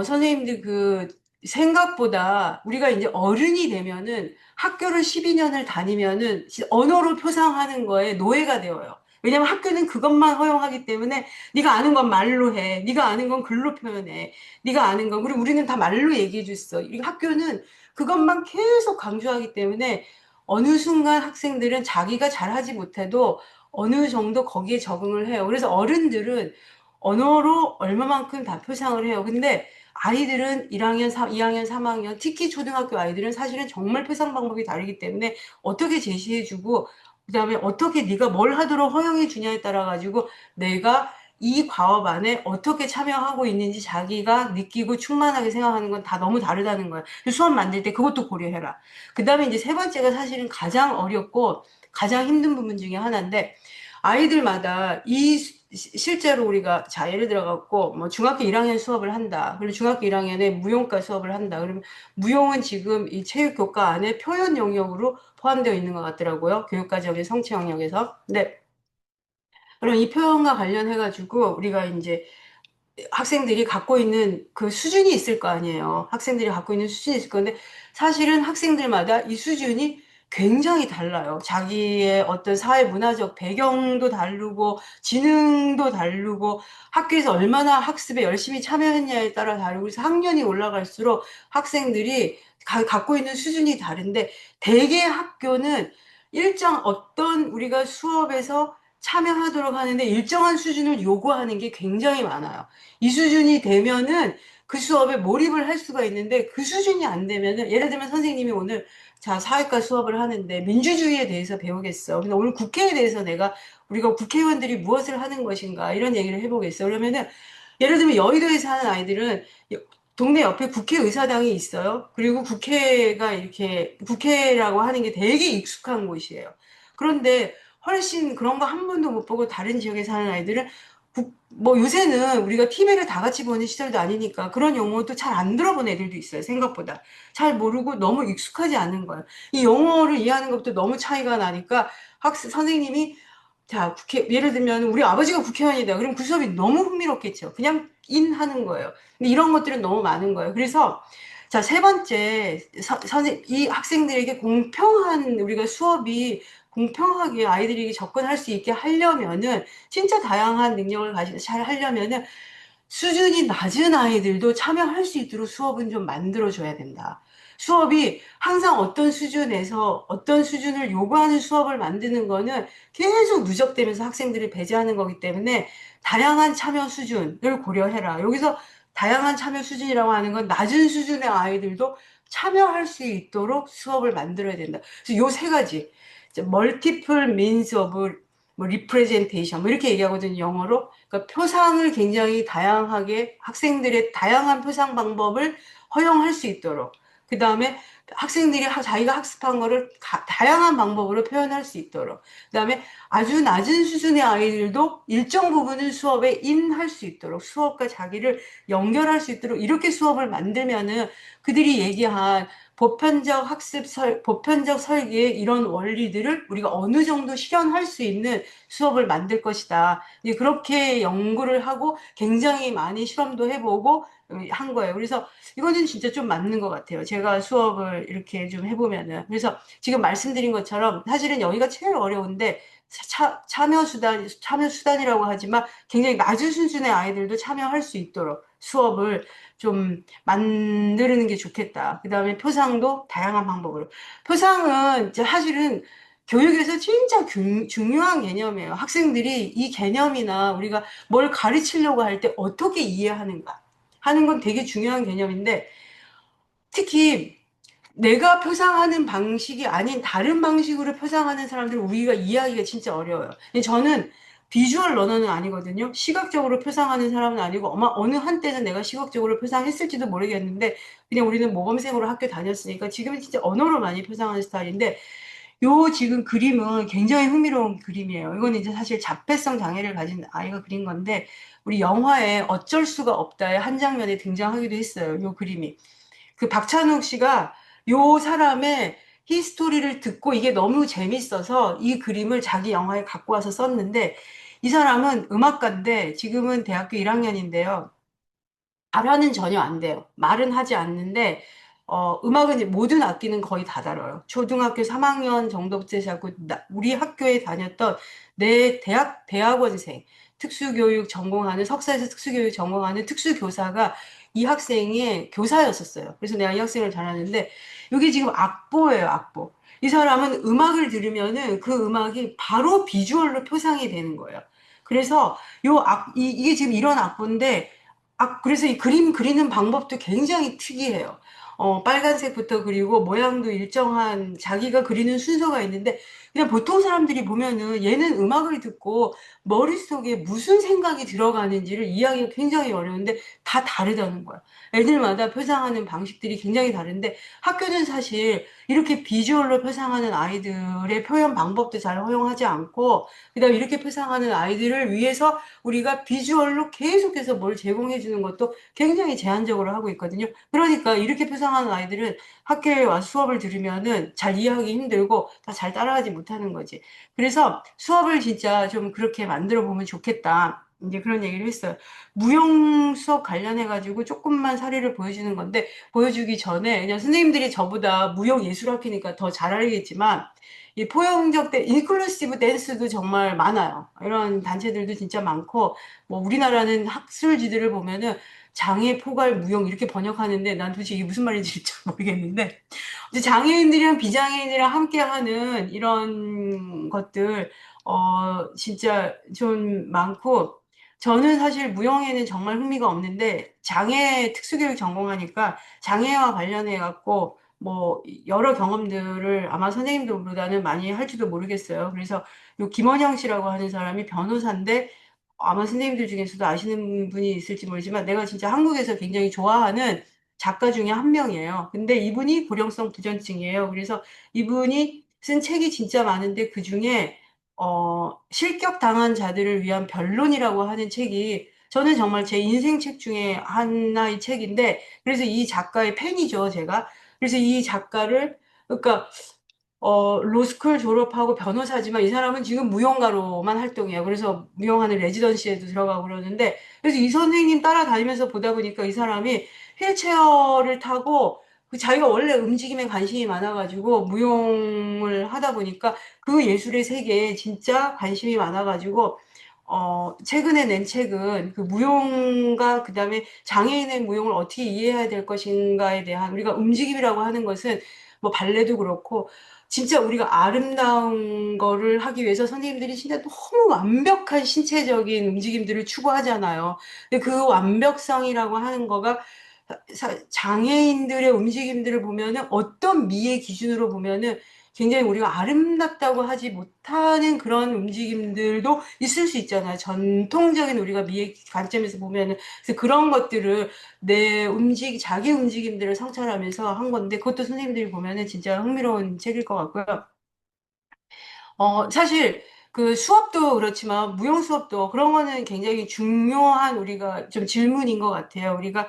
[SPEAKER 1] 선생님들 생각보다 우리가 이제 어른이 되면은 학교를 12년을 다니면은 언어로 표상하는 거에 노예가 되어요. 왜냐면 학교는 그것만 허용하기 때문에 네가 아는 건 말로 해. 네가 아는 건 글로 표현해. 네가 아는 건 그리고 우리는 다 말로 얘기해 줬어. 이 학교는 그것만 계속 강조하기 때문에 어느 순간 학생들은 자기가 잘하지 못해도 어느 정도 거기에 적응을 해요. 그래서 어른들은 언어로 얼마만큼 다 표상을 해요. 근데 아이들은 1학년, 2학년, 3학년, 특히 초등학교 아이들은 사실은 정말 표상 방법이 다르기 때문에 어떻게 제시해주고, 그다음에 어떻게 네가 뭘 하도록 허용해 주냐에 따라 가지고 내가 이 과업 안에 어떻게 참여하고 있는지 자기가 느끼고 충만하게 생각하는 건 다 너무 다르다는 거예요. 수업 만들 때 그것도 고려해라. 그다음에 이제 세 번째가 사실은 가장 어렵고 가장 힘든 부분 중에 하나인데 아이들마다 실제로 우리가 자 예를 들어 갖고 뭐 중학교 1학년 수업을 한다. 그리고 중학교 1학년에 무용과 수업을 한다. 그러면 무용은 지금 이 체육 교과 안에 표현 영역으로 포함되어 있는 것 같더라고요. 교육과정의 성취 영역에서. 네. 그럼 이 표현과 관련해 가지고 우리가 이제 학생들이 갖고 있는 그 수준이 있을 거 아니에요. 학생들이 갖고 있는 수준이 있을 건데 사실은 학생들마다 이 수준이 굉장히 달라요. 자기의 어떤 사회 문화적 배경도 다르고 지능도 다르고 학교에서 얼마나 학습에 열심히 참여했냐에 따라 다르고 그래서 학년이 올라갈수록 학생들이 갖고 있는 수준이 다른데 대개 학교는 일정 어떤 우리가 수업에서 참여하도록 하는데 일정한 수준을 요구하는 게 굉장히 많아요. 이 수준이 되면은 그 수업에 몰입을 할 수가 있는데 그 수준이 안 되면은 예를 들면 선생님이 오늘 자 사회과 수업을 하는데 민주주의에 대해서 배우겠어. 근데 오늘 국회에 대해서 우리가 국회의원들이 무엇을 하는 것인가 이런 얘기를 해보겠어. 그러면은 예를 들면 여의도에 사는 아이들은 동네 옆에 국회의사당이 있어요. 그리고 국회가 이렇게 국회라고 하는 게 되게 익숙한 곳이에요. 그런데 훨씬 그런 거 한 번도 못 보고 다른 지역에 사는 아이들은 뭐 요새는 우리가 TV를 다 같이 보는 시절도 아니니까 그런 용어도 잘 안 들어본 애들도 있어요. 생각보다. 잘 모르고 너무 익숙하지 않은 거예요. 이 영어를 이해하는 것도 너무 차이가 나니까 선생님이 자, 예를 들면 우리 아버지가 국회의원이다. 그럼 그 수업이 너무 흥미롭겠죠. 그냥 하는 거예요. 근데 이런 것들은 너무 많은 거예요. 그래서 자, 세 번째, 이 학생들에게 우리가 수업이 공평하게 아이들에게 접근할 수 있게 하려면은, 진짜 다양한 능력을 가지고 잘 하려면은, 수준이 낮은 아이들도 참여할 수 있도록 수업은 좀 만들어줘야 된다. 수업이 항상 어떤 수준에서 어떤 수준을 요구하는 수업을 만드는 거는 계속 누적되면서 학생들을 배제하는 거기 때문에 다양한 참여 수준을 고려해라. 여기서 다양한 참여 수준이라고 하는 건 낮은 수준의 아이들도 참여할 수 있도록 수업을 만들어야 된다. 그래서 요 세 가지. multiple means of 뭐 representation 뭐 이렇게 얘기하거든요, 영어로. 그러니까 표상을 굉장히 다양하게 학생들의 다양한 표상 방법을 허용할 수 있도록. 그다음에 학생들이 자기가 학습한 거를 다양한 방법으로 표현할 수 있도록. 그다음에 아주 낮은 수준의 아이들도 일정 부분은 수업에 인할 수 있도록 수업과 자기를 연결할 수 있도록 이렇게 수업을 만들면은 그들이 얘기한 보편적 설계의 이런 원리들을 우리가 어느 정도 실현할 수 있는 수업을 만들 것이다. 이제 그렇게 연구를 하고 굉장히 많이 실험도 해보고 한 거예요. 그래서 이거는 진짜 좀 맞는 것 같아요. 제가 수업을 이렇게 좀 해보면은. 그래서 지금 말씀드린 것처럼 사실은 여기가 제일 어려운데 참여 수단이라고 하지만 굉장히 낮은 수준의 아이들도 참여할 수 있도록 수업을 좀 만드는 게 좋겠다. 그 다음에 표상도 다양한 방법으로. 표상은 이제 사실은 교육에서 진짜 중요한 개념이에요. 학생들이 이 개념이나 우리가 뭘 가르치려고 할 때 어떻게 이해하는가 하는 건 되게 중요한 개념인데 특히 내가 표상하는 방식이 아닌 다른 방식으로 표상하는 사람들은 우리가 이해하기가 진짜 어려워요. 저는 비주얼 러너는 아니거든요. 시각적으로 표상하는 사람은 아니고 아마 어느 한때는 내가 시각적으로 표상했을지도 모르겠는데 그냥 우리는 모범생으로 학교 다녔으니까 지금은 진짜 언어로 많이 표상하는 스타일인데 요 지금 그림은 굉장히 흥미로운 그림이에요. 이거는 이제 사실 자폐성 장애를 가진 아이가 그린 건데 우리 영화에 어쩔 수가 없다의 한 장면에 등장하기도 했어요. 요 그림이. 그 박찬욱 씨가 요 사람의 히스토리를 듣고 이게 너무 재밌어서 이 그림을 자기 영화에 갖고 와서 썼는데 이 사람은 음악가인데 지금은 대학교 1학년인데요. 발화는 전혀 안 돼요. 말은 하지 않는데 음악은 이제 모든 악기는 거의 다 다뤄요. 초등학교 3학년 정도부터 해서 우리 학교에 다녔던 내 대학원생 특수교육 전공하는 석사에서 특수교육 전공하는 특수교사가 이 학생의 교사였었어요. 그래서 내가 이 학생을 잘 아는데 이게 지금 악보예요, 악보. 이 사람은 음악을 들으면은 그 음악이 바로 비주얼로 표상이 되는 거예요. 그래서 이게 지금 이런 악보인데 그래서 이 그림 그리는 방법도 굉장히 특이해요. 빨간색부터 그리고 모양도 일정한 자기가 그리는 순서가 있는데 그냥 보통 사람들이 보면은 얘는 음악을 듣고 머릿속에 무슨 생각이 들어가는지를 이해하기가 굉장히 어려운데 다 다르다는 거야. 애들마다 표상하는 방식들이 굉장히 다른데 학교는 사실 이렇게 비주얼로 표상하는 아이들의 표현 방법도 잘 허용하지 않고 그다음에 이렇게 표상하는 아이들을 위해서 우리가 비주얼로 계속해서 뭘 제공해 주는 것도 굉장히 제한적으로 하고 있거든요. 그러니까 이렇게 표상하는 아이들은 학교에 와서 수업을 들으면은 잘 이해하기 힘들고 다 잘 따라하지 못하는 거지. 그래서 수업을 진짜 좀 그렇게 만들어 보면 좋겠다. 이제 그런 얘기를 했어요. 무용 수업 관련해 가지고 조금만 사례를 보여주는 건데 보여주기 전에 그냥 선생님들이 저보다 무용 예술학회니까 더 잘 알겠지만 이 포용적 인클루시브 댄스도 정말 많아요. 이런 단체들도 진짜 많고 뭐 우리나라는 학술지들을 보면은 장애 포괄 무용 이렇게 번역하는데 난 도대체 이게 무슨 말인지 잘 모르겠는데 이제 장애인들이랑 비장애인이랑 함께하는 이런 것들 진짜 좀 많고 저는 사실 무용에는 정말 흥미가 없는데 장애 특수교육 전공하니까 장애와 관련해 갖고 뭐 여러 경험들을 아마 선생님들보다는 많이 할지도 모르겠어요. 그래서 요 김원영 씨라고 하는 사람이 변호사인데 아마 선생님들 중에서도 아시는 분이 있을지 모르지만 내가 진짜 한국에서 굉장히 좋아하는 작가 중에 한 명이에요. 근데 이분이 고령성 부전증이에요. 그래서 이분이 쓴 책이 진짜 많은데 그 중에 실격당한 자들을 위한 변론이라고 하는 책이 저는 정말 제 인생 책 중에 하나의 책인데 그래서 이 작가의 팬이죠, 제가. 그래서 이 작가를 그러니까 로스쿨 졸업하고 변호사지만 이 사람은 지금 무용가로만 활동해요. 그래서 무용하는 레지던시에도 들어가고 그러는데, 그래서 이 선생님 따라다니면서 보다 보니까 이 사람이 휠체어를 타고 자기가 원래 움직임에 관심이 많아가지고 무용을 하다 보니까 그 예술의 세계에 진짜 관심이 많아가지고 최근에 낸 책은 그 무용과 그다음에 장애인의 무용을 어떻게 이해해야 될 것인가에 대한 우리가 움직임이라고 하는 것은 뭐 발레도 그렇고 진짜 우리가 아름다운 거를 하기 위해서 선생님들이 진짜 너무 완벽한 신체적인 움직임들을 추구하잖아요. 근데 그 완벽성이라고 하는 거가 장애인들의 움직임들을 보면은 어떤 미의 기준으로 보면은 굉장히 우리가 아름답다고 하지 못하는 그런 움직임들도 있을 수 있잖아요. 전통적인 우리가 미의 관점에서 보면은 그래서 그런 것들을 자기 움직임들을 성찰하면서 한 건데 그것도 선생님들이 보면은 진짜 흥미로운 책일 것 같고요. 사실 그 수업도 그렇지만 무용 수업도 그런 거는 굉장히 중요한 우리가 좀 질문인 것 같아요. 우리가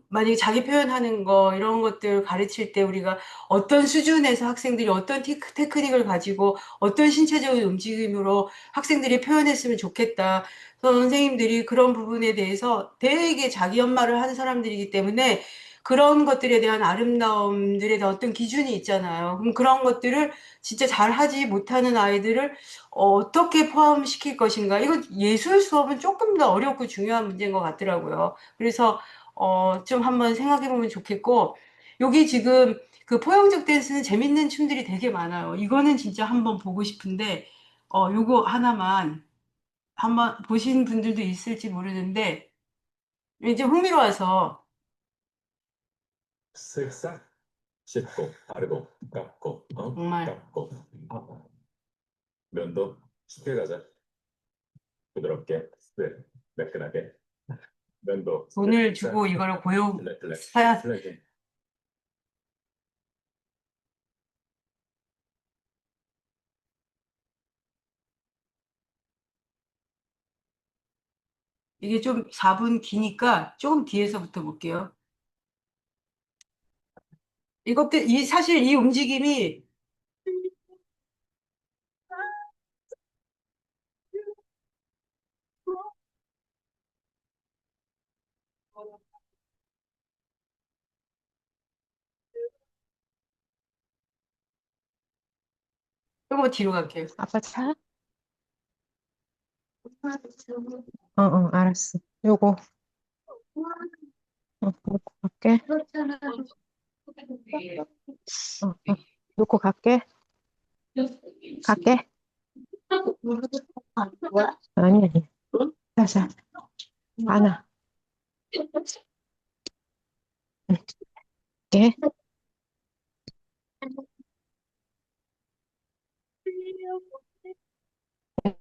[SPEAKER 1] 만약에 자기 표현하는 거 이런 것들 가르칠 때 우리가 어떤 수준에서 학생들이 어떤 테크닉을 가지고 어떤 신체적인 움직임으로 학생들이 표현했으면 좋겠다. 선생님들이 그런 부분에 대해서 되게 자기 연마를 하는 사람들이기 때문에 그런 것들에 대한 아름다움들에 대한 어떤 기준이 있잖아요. 그럼 그런 것들을 진짜 잘 하지 못하는 아이들을 어떻게 포함시킬 것인가. 이거 예술 수업은 조금 더 어렵고 중요한 문제인 것 같더라고요. 그래서 좀 한번 생각해 보면 좋겠고, 여기 지금 그 포용적 댄스는 재밌는 춤들이 되게 많아요. 이거는 진짜 한번 보고 싶은데, 요거 하나만 한번 보신 분들도 있을지 모르는데, 이제 흥미로워서,
[SPEAKER 3] 쓱싹 씻고 바르고 깎고
[SPEAKER 1] 정말
[SPEAKER 3] 깎고 면도 쉽게 가자 부드럽게 매끈하게 면도
[SPEAKER 1] 돈을
[SPEAKER 3] 쓱싹
[SPEAKER 1] 주고 이거를 고용,
[SPEAKER 3] 슬랩
[SPEAKER 1] 사야,
[SPEAKER 3] 슬랩
[SPEAKER 1] 이게 좀 4분 기니까 조금 뒤에서부터 볼게요. 이것들, 사실 이 움직임이 조금 뒤로 갈게요.
[SPEAKER 4] 아빠 차? 알았어. 요거, 놓고 갈게. 놓고 갈게. 갈게. 아니, 아니. 자, 자, 안아. 갈게.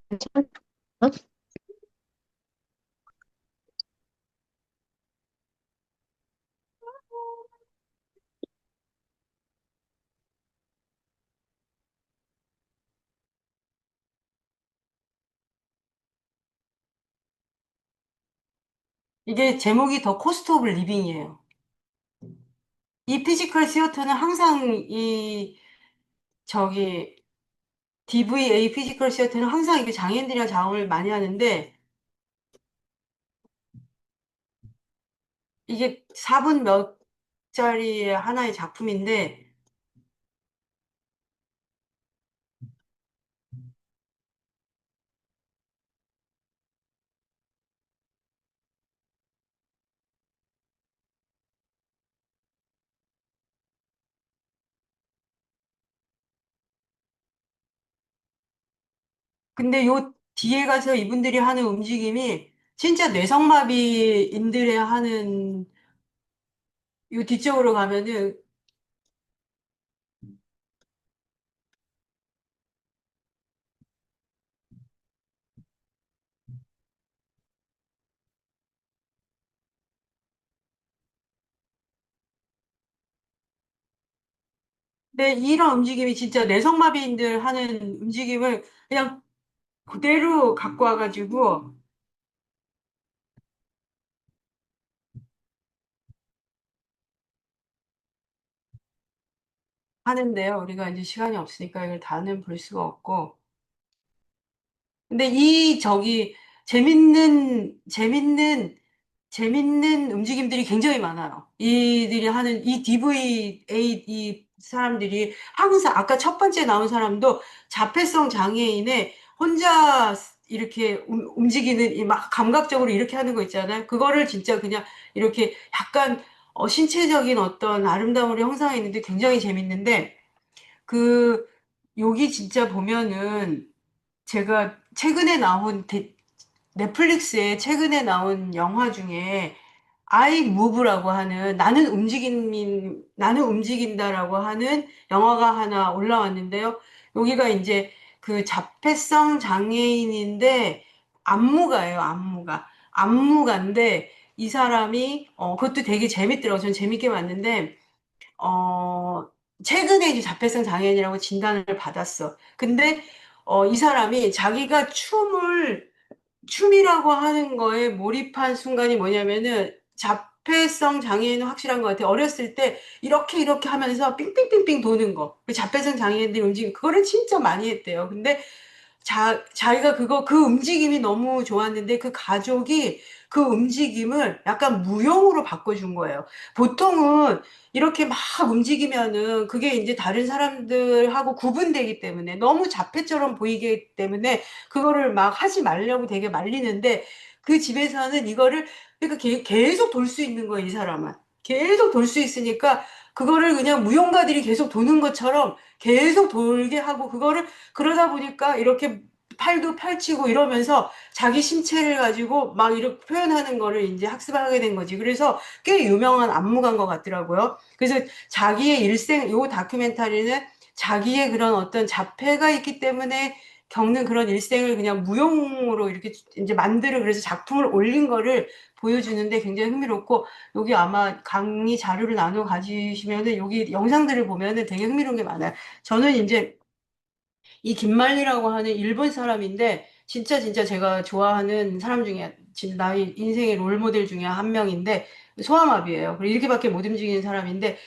[SPEAKER 4] 괜찮아? 어?
[SPEAKER 1] 이게 제목이 더 코스트 오브 리빙이에요. 이 피지컬 시어터는 항상 저기, DVA 피지컬 시어터는 항상 이게 장애인들이랑 작업을 많이 하는데, 이게 4분 몇 짜리의 하나의 작품인데, 근데 요 뒤에 가서 이분들이 하는 움직임이 진짜 뇌성마비인들의 하는, 요 뒤쪽으로 가면은, 근데 이런 움직임이 진짜 뇌성마비인들 하는 움직임을 그냥 그대로 갖고 와가지고 하는데요. 우리가 이제 시간이 없으니까 이걸 다는 볼 수가 없고. 근데 재밌는 움직임들이 굉장히 많아요. 이들이 하는 이 DVA 이 사람들이 항상 아까 첫 번째 나온 사람도 자폐성 장애인의 혼자 이렇게 움직이는 이 막 감각적으로 이렇게 하는 거 있잖아요. 그거를 진짜 그냥 이렇게 약간 신체적인 어떤 아름다움을 형상했는데 굉장히 재밌는데 그 여기 진짜 보면은 제가 최근에 나온 넷플릭스에 최근에 나온 영화 중에 I Move라고 하는 나는 움직인다라고 하는 영화가 하나 올라왔는데요. 여기가 이제 그 자폐성 장애인인데 안무가예요, 안무가. 안무가인데 이 사람이 그것도 되게 재밌더라고요. 전 재밌게 봤는데 어 최근에 이제 자폐성 장애인이라고 진단을 받았어. 근데 이 사람이 자기가 춤이라고 하는 거에 몰입한 순간이 뭐냐면은 자폐성 장애인은 확실한 것 같아요. 어렸을 때 이렇게 하면서 삥삥삥삥 도는 거. 그 자폐성 장애인들 움직임, 그거를 진짜 많이 했대요. 근데 자기가 그 움직임이 너무 좋았는데 그 가족이 그 움직임을 약간 무용으로 바꿔준 거예요. 보통은 이렇게 막 움직이면은 그게 이제 다른 사람들하고 구분되기 때문에 너무 자폐처럼 보이기 때문에 그거를 막 하지 말려고 되게 말리는데 그 집에서는 이거를 그러니까 계속 돌 수 있는 거예요, 이 사람은. 계속 돌 수 있으니까 그거를 그냥 무용가들이 계속 도는 것처럼 계속 돌게 하고 그거를 그러다 보니까 이렇게 팔도 펼치고 이러면서 자기 신체를 가지고 막 이렇게 표현하는 거를 이제 학습하게 된 거지. 그래서 꽤 유명한 안무가인 것 같더라고요. 그래서 자기의 일생, 요 다큐멘터리는 자기의 그런 어떤 자폐가 있기 때문에 겪는 그런 일생을 그냥 무용으로 이렇게 이제 그래서 작품을 올린 거를 보여주는데 굉장히 흥미롭고, 여기 아마 강의 자료를 나눠 가지시면은 여기 영상들을 보면은 되게 흥미로운 게 많아요. 저는 이제 이 김말리라고 하는 일본 사람인데 진짜 제가 좋아하는 사람 중에 나의 인생의 롤 모델 중에 한 명인데 소아마비예요. 그리고 이렇게밖에 못 움직이는 사람인데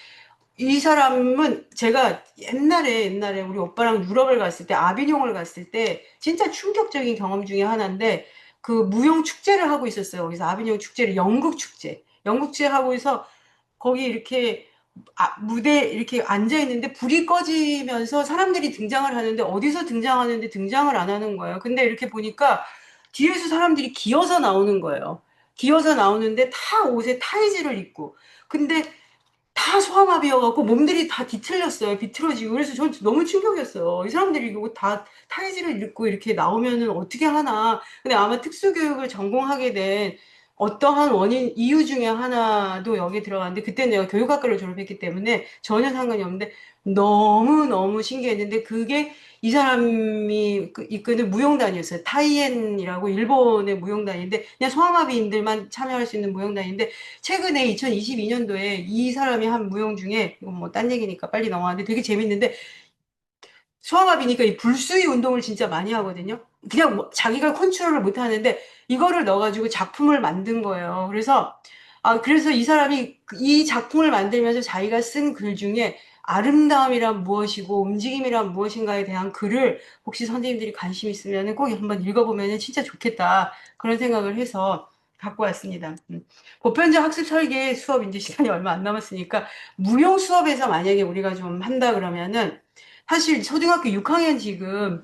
[SPEAKER 1] 이 사람은 제가 옛날에 우리 오빠랑 유럽을 갔을 때 아비뇽을 갔을 때 진짜 충격적인 경험 중에 하나인데 그 무용 축제를 하고 있었어요. 그래서 아비뇽 축제를 영국 축제 하고 있어 거기 이렇게 무대 이렇게 앉아 있는데 불이 꺼지면서 사람들이 등장을 하는데 어디서 등장하는데 등장을 안 하는 거예요. 근데 이렇게 보니까 뒤에서 사람들이 기어서 나오는 거예요. 기어서 나오는데 다 옷에 타이즈를 입고. 근데 다 소아마비여갖고 몸들이 다 뒤틀렸어요. 비틀어지고. 그래서 전 너무 충격이었어요. 이 사람들이 이거 다 타이즈를 입고 이렇게 나오면은 어떻게 하나. 근데 아마 특수교육을 전공하게 된 어떠한 이유 중에 하나도 여기에 들어갔는데, 그때 내가 교육학과를 졸업했기 때문에 전혀 상관이 없는데, 너무너무 신기했는데, 그게 이 사람이 이끄는 무용단이었어요. 타이엔이라고 일본의 무용단인데, 그냥 소아마비인들만 참여할 수 있는 무용단인데, 최근에 2022년도에 이 사람이 한 무용 중에, 이건 뭐 딴 얘기니까 빨리 넘어가는데 되게 재밌는데, 소아마비니까 이 불수위 운동을 진짜 많이 하거든요. 그냥 뭐 자기가 컨트롤을 못 하는데 이거를 넣어가지고 작품을 만든 거예요. 그래서 이 사람이 이 작품을 만들면서 자기가 쓴 글 중에 아름다움이란 무엇이고 움직임이란 무엇인가에 대한 글을 혹시 선생님들이 관심 있으면 꼭 한번 읽어보면 진짜 좋겠다. 그런 생각을 해서 갖고 왔습니다. 보편적 학습 설계 수업 이제 시간이 얼마 안 남았으니까 무용 수업에서 만약에 우리가 좀 한다 그러면은 사실 초등학교 6학년 지금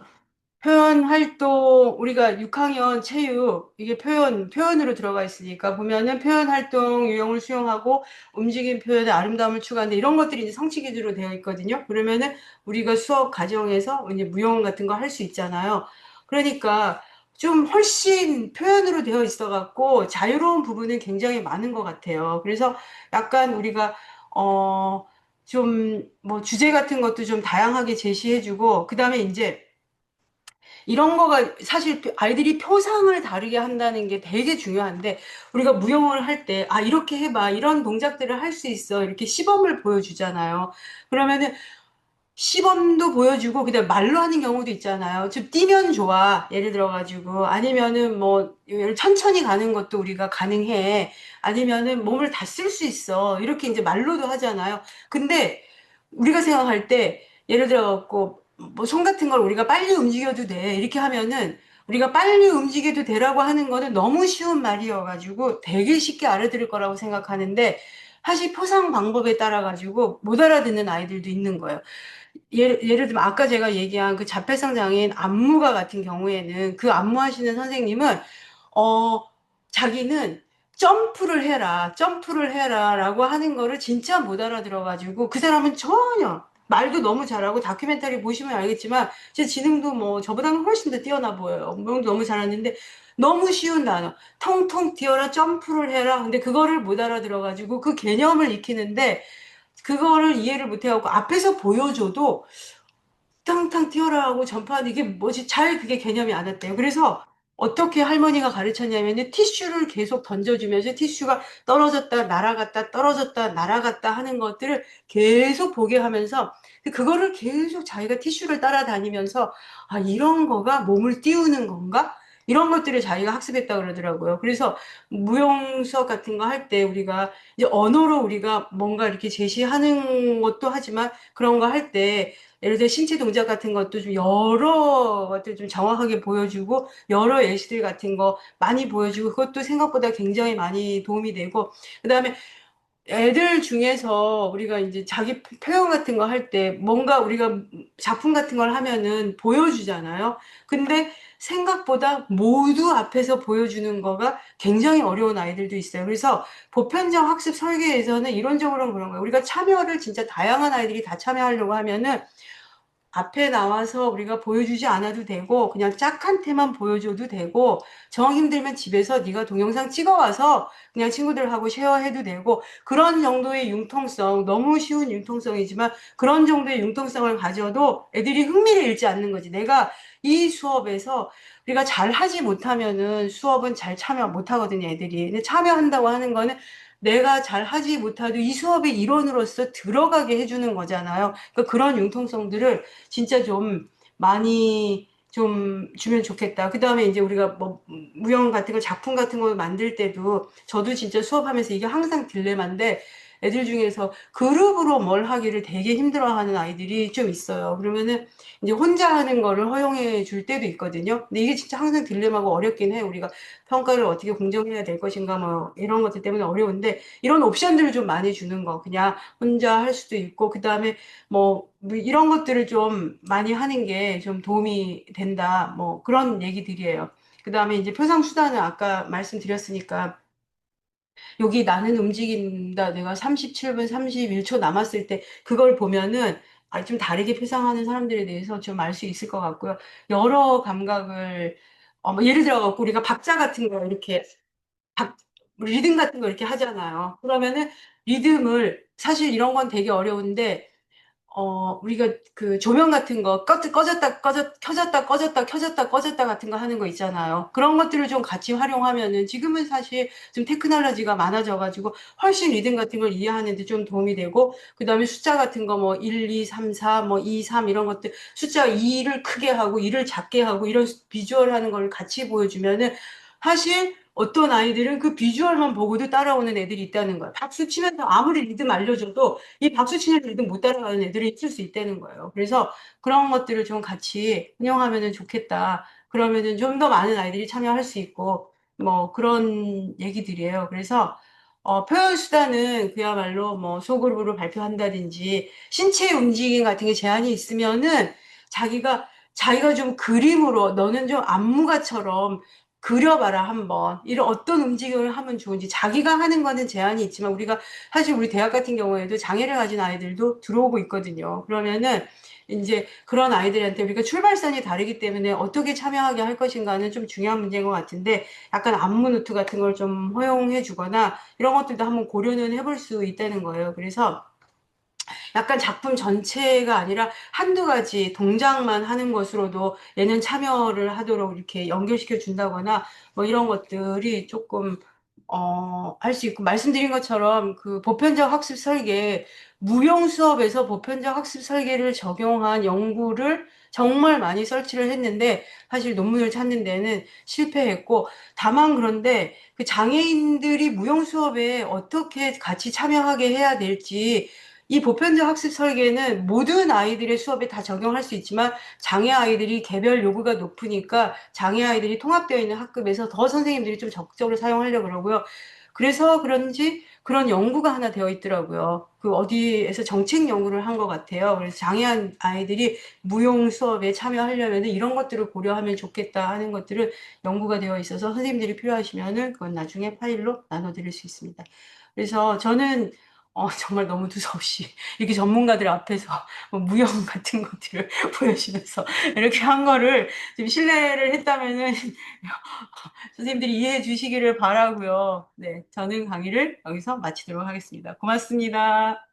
[SPEAKER 1] 표현 활동, 우리가 6학년 체육, 이게 표현으로 들어가 있으니까 보면은 표현 활동 유형을 수용하고 움직임 표현의 아름다움을 추구하는데 이런 것들이 이제 성취 기준으로 되어 있거든요. 그러면은 우리가 수업 과정에서 이제 무용 같은 거 할 수 있잖아요. 그러니까 좀 훨씬 표현으로 되어 있어 갖고 자유로운 부분은 굉장히 많은 것 같아요. 그래서 약간 우리가, 좀, 뭐, 주제 같은 것도 좀 다양하게 제시해주고, 그 다음에 이제, 이런 거가 사실 아이들이 표상을 다르게 한다는 게 되게 중요한데, 우리가 무용을 할 때, 이렇게 해봐. 이런 동작들을 할 수 있어. 이렇게 시범을 보여주잖아요. 그러면은, 시범도 보여주고 그다음 말로 하는 경우도 있잖아요. 좀 뛰면 좋아. 예를 들어가지고 아니면은 뭐 천천히 가는 것도 우리가 가능해. 아니면은 몸을 다 쓸 수 있어. 이렇게 이제 말로도 하잖아요. 근데 우리가 생각할 때 예를 들어갖고 뭐 손 같은 걸 우리가 빨리 움직여도 돼. 이렇게 하면은 우리가 빨리 움직여도 되라고 하는 거는 너무 쉬운 말이어가지고 되게 쉽게 알아들을 거라고 생각하는데 사실 표상 방법에 따라 가지고 못 알아듣는 아이들도 있는 거예요. 예를 들면 아까 제가 얘기한 그 자폐성 장애인 안무가 같은 경우에는 그 안무하시는 선생님은 어 자기는 점프를 해라라고 하는 거를 진짜 못 알아들어가지고 그 사람은 전혀 말도 너무 잘하고 다큐멘터리 보시면 알겠지만 제 지능도 뭐 저보다는 훨씬 더 뛰어나 보여요. 운동도 너무 잘하는데 너무 쉬운 단어 통통 뛰어라 점프를 해라 근데 그거를 못 알아들어가지고 그 개념을 익히는데 그거를 이해를 못 해갖고 앞에서 보여줘도 탕탕 튀어라 하고 점프하는 이게 뭐지? 잘 그게 개념이 안 왔대요. 그래서 어떻게 할머니가 가르쳤냐면은 티슈를 계속 던져주면서 티슈가 떨어졌다 날아갔다 떨어졌다 날아갔다 하는 것들을 계속 보게 하면서 근데 그거를 계속 자기가 티슈를 따라다니면서 아, 이런 거가 몸을 띄우는 건가? 이런 것들을 자기가 학습했다 그러더라고요. 그래서 무용 수업 같은 거 할 때 우리가 이제 언어로 우리가 뭔가 이렇게 제시하는 것도 하지만 그런 거 할 때 예를 들어 신체 동작 같은 것도 좀 여러 것들 좀 정확하게 보여주고 여러 예시들 같은 거 많이 보여주고 그것도 생각보다 굉장히 많이 도움이 되고 그다음에 애들 중에서 우리가 이제 자기 표현 같은 거 할 때 뭔가 우리가 작품 같은 걸 하면은 보여주잖아요. 근데 생각보다 모두 앞에서 보여주는 거가 굉장히 어려운 아이들도 있어요. 그래서 보편적 학습 설계에서는 이론적으로는 그런 거예요. 우리가 참여를 진짜 다양한 아이들이 다 참여하려고 하면은 앞에 나와서 우리가 보여주지 않아도 되고 그냥 짝한테만 보여줘도 되고 정 힘들면 집에서 네가 동영상 찍어와서 그냥 친구들하고 쉐어해도 되고 그런 정도의 융통성 너무 쉬운 융통성이지만 그런 정도의 융통성을 가져도 애들이 흥미를 잃지 않는 거지. 내가 이 수업에서 우리가 잘 하지 못하면은 수업은 잘 참여 못 하거든요, 애들이. 근데 참여한다고 하는 거는 내가 잘 하지 못해도 이 수업의 일원으로서 들어가게 해주는 거잖아요. 그러니까 그런 융통성들을 진짜 좀 많이 좀 주면 좋겠다. 그 다음에 이제 우리가 뭐 무용 같은 거 작품 같은 거 만들 때도 저도 진짜 수업하면서 이게 항상 딜레마인데 애들 중에서 그룹으로 뭘 하기를 되게 힘들어하는 아이들이 좀 있어요. 그러면은 이제 혼자 하는 거를 허용해 줄 때도 있거든요. 근데 이게 진짜 항상 딜레마고 어렵긴 해. 우리가 평가를 어떻게 공정해야 될 것인가 뭐 이런 것들 때문에 어려운데 이런 옵션들을 좀 많이 주는 거. 그냥 혼자 할 수도 있고 그다음에 뭐 이런 것들을 좀 많이 하는 게 좀 도움이 된다. 뭐 그런 얘기들이에요. 그 다음에 이제 표상 수단은 아까 말씀드렸으니까 여기 나는 움직인다. 내가 37분 31초 남았을 때 그걸 보면은 아, 좀 다르게 표상하는 사람들에 대해서 좀 알 수 있을 것 같고요. 여러 감각을 뭐 예를 들어 갖고 우리가 박자 같은 거 이렇게 박, 리듬 같은 거 이렇게 하잖아요. 그러면은 리듬을 사실 이런 건 되게 어려운데 우리가 그 조명 같은 거 켜졌다 꺼졌다 같은 거 하는 거 있잖아요. 그런 것들을 좀 같이 활용하면은 지금은 사실 좀 테크놀로지가 많아져가지고 훨씬 리듬 같은 걸 이해하는데 좀 도움이 되고 그다음에 숫자 같은 거 뭐 1, 2, 3, 4, 뭐 2, 3 이런 것들 숫자 2를 크게 하고 2를 작게 하고 이런 비주얼 하는 걸 같이 보여주면은 사실 어떤 아이들은 그 비주얼만 보고도 따라오는 애들이 있다는 거예요. 박수 치면서 아무리 리듬 알려줘도 이 박수 치는 리듬 못 따라가는 애들이 있을 수 있다는 거예요. 그래서 그런 것들을 좀 같이 운영하면은 좋겠다. 그러면은 좀 더 많은 아이들이 참여할 수 있고 뭐 그런 얘기들이에요. 그래서 표현 수단은 그야말로 뭐 소그룹으로 발표한다든지 신체 움직임 같은 게 제한이 있으면은 자기가 좀 그림으로 너는 좀 안무가처럼 그려봐라 한번 이런 어떤 움직임을 하면 좋은지 자기가 하는 거는 제한이 있지만 우리가 사실 우리 대학 같은 경우에도 장애를 가진 아이들도 들어오고 있거든요. 그러면은 이제 그런 아이들한테 우리가 출발선이 다르기 때문에 어떻게 참여하게 할 것인가는 좀 중요한 문제인 것 같은데 약간 안무 노트 같은 걸 좀 허용해 주거나 이런 것들도 한번 고려는 해볼 수 있다는 거예요. 그래서 약간 작품 전체가 아니라 한두 가지 동작만 하는 것으로도 얘는 참여를 하도록 이렇게 연결시켜 준다거나 뭐 이런 것들이 조금 할 수 있고 말씀드린 것처럼 그 보편적 학습 설계 무용 수업에서 보편적 학습 설계를 적용한 연구를 정말 많이 설치를 했는데 사실 논문을 찾는 데는 실패했고 다만 그런데 그 장애인들이 무용 수업에 어떻게 같이 참여하게 해야 될지 이 보편적 학습 설계는 모든 아이들의 수업에 다 적용할 수 있지만 장애 아이들이 개별 요구가 높으니까 장애 아이들이 통합되어 있는 학급에서 더 선생님들이 좀 적극적으로 사용하려고 그러고요. 그래서 그런지 그런 연구가 하나 되어 있더라고요. 그 어디에서 정책 연구를 한 것 같아요. 그래서 장애한 아이들이 무용 수업에 참여하려면 이런 것들을 고려하면 좋겠다 하는 것들을 연구가 되어 있어서 선생님들이 필요하시면은 그건 나중에 파일로 나눠드릴 수 있습니다. 그래서 저는 정말 너무 두서없이 이렇게 전문가들 앞에서 뭐 무용 같은 것들을 보여주면서 이렇게 한 거를 좀 신뢰를 했다면은 선생님들이 이해해 주시기를 바라고요. 네, 저는 강의를 여기서 마치도록 하겠습니다. 고맙습니다.